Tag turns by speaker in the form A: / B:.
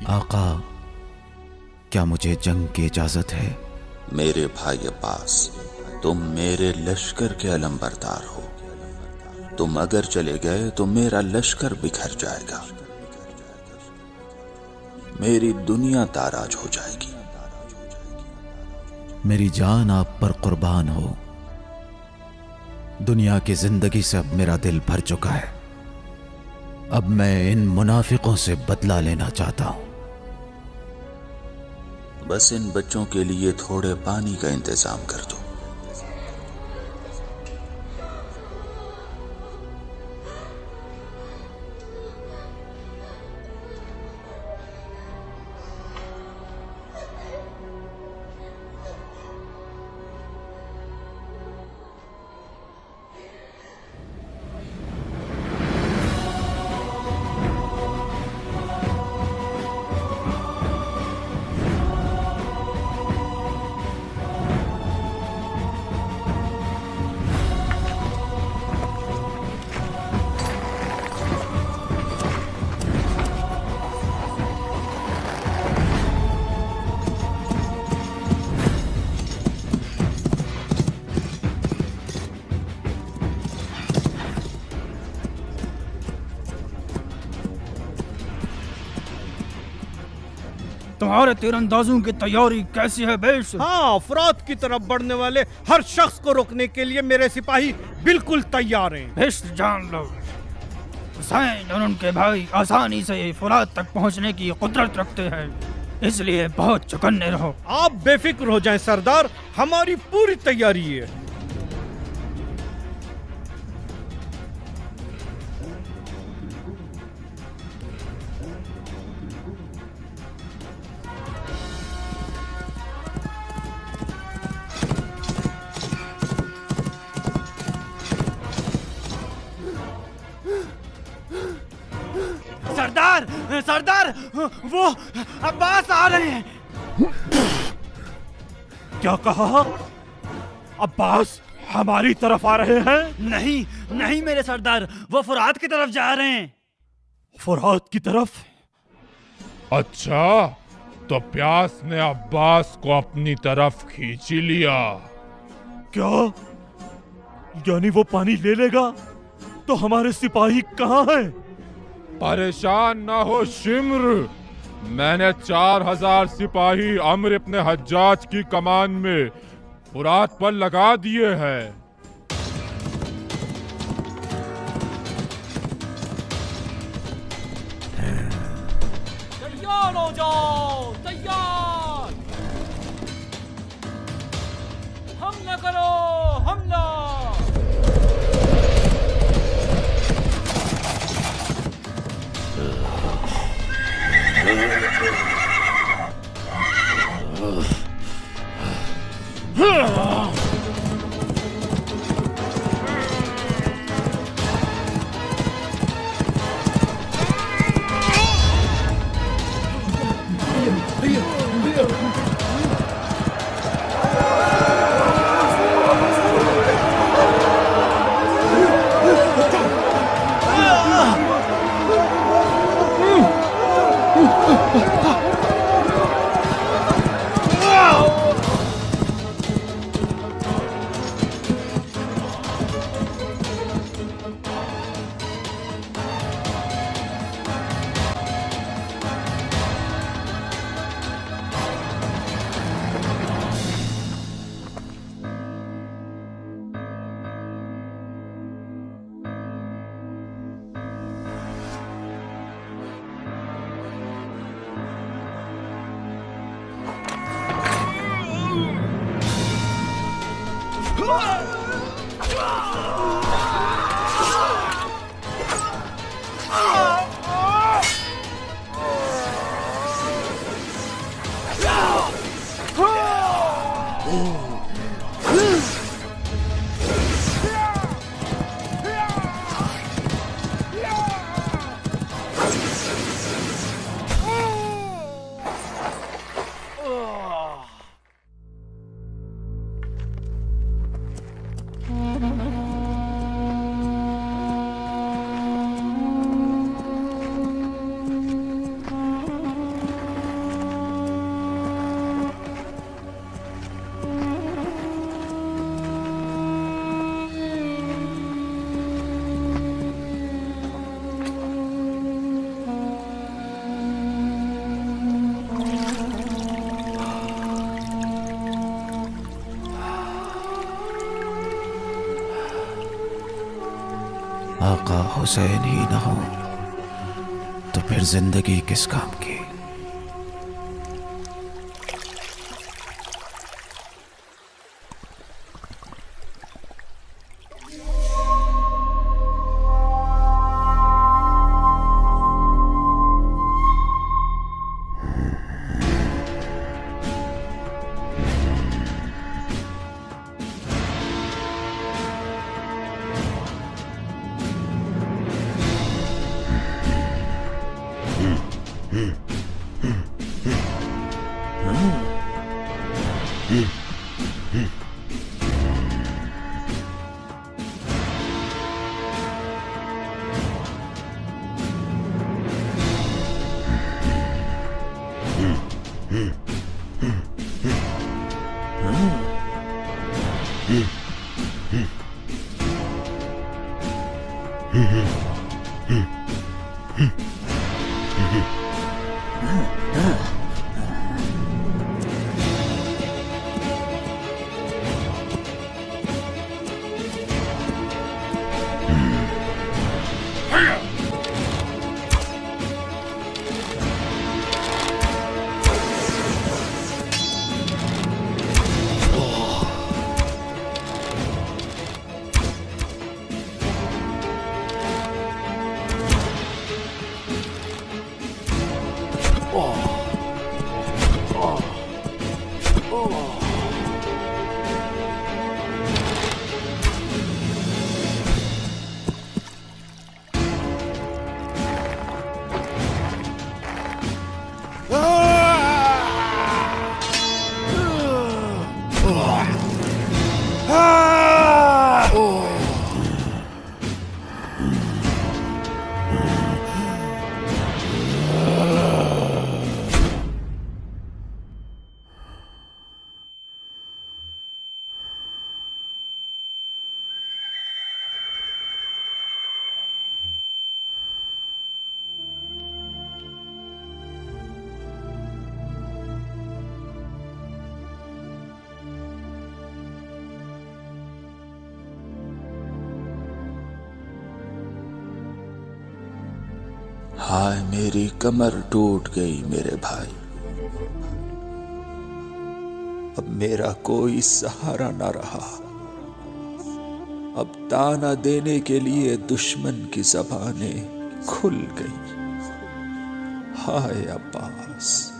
A: आका, क्या मुझे जंग की इजाजत है?
B: मेरे भाई अब्बास, तुम मेरे लश्कर के अलंबरदार हो। तुम अगर चले गए तो मेरा लश्कर बिखर जाएगा, मेरी दुनिया ताराज हो जाएगी।
A: मेरी जान आप पर कुर्बान हो। दुनिया की जिंदगी से अब मेरा दिल भर चुका है। अब मैं इन मुनाफिकों से बदला लेना चाहता हूं।
B: बस इन बच्चों के लिए थोड़े पानी का इंतजाम कर दो।
C: तुम्हारे तीरंदाजों की तैयारी कैसी है बेश?
D: हाँ, फुरात की तरफ बढ़ने वाले हर शख्स को रोकने के लिए मेरे सिपाही बिल्कुल तैयार हैं।
C: बेश जान लो, हुसैन और उनके भाई आसानी से फुरात तक पहुंचने की कुदरत रखते हैं, इसलिए बहुत चौकन्ने रहो।
D: आप बेफिक्र हो जाएं सरदार, हमारी पूरी तैयारी है।
C: सरदार, सरदार, वो अब्बास आ रहे हैं।
D: क्या कहा? अब्बास हमारी तरफ आ रहे हैं?
C: नहीं नहीं मेरे सरदार, वो फुरात की तरफ जा रहे हैं।
D: फुरात की तरफ?
E: अच्छा, तो प्यास ने अब्बास को अपनी तरफ खींच ही लिया।
D: क्या? यानी वो पानी ले लेगा? तो हमारे सिपाही कहाँ हैं?
E: परेशान ना हो शिम्र, मैंने 4000 सिपाही अम्र इब्न हज्जाज की कमान में फुरात पर लगा दिए हैं।
D: तैयार हो जाओ, तैयार। हमला करो, हमला।
A: हुसैन ही ना हो तो फिर जिंदगी किस काम की।
B: हाय मेरी कमर टूट गई मेरे भाई। अब मेरा कोई सहारा न रहा। अब ताना देने के लिए दुश्मन की ज़बानें खुल गई। हाय अब्बास।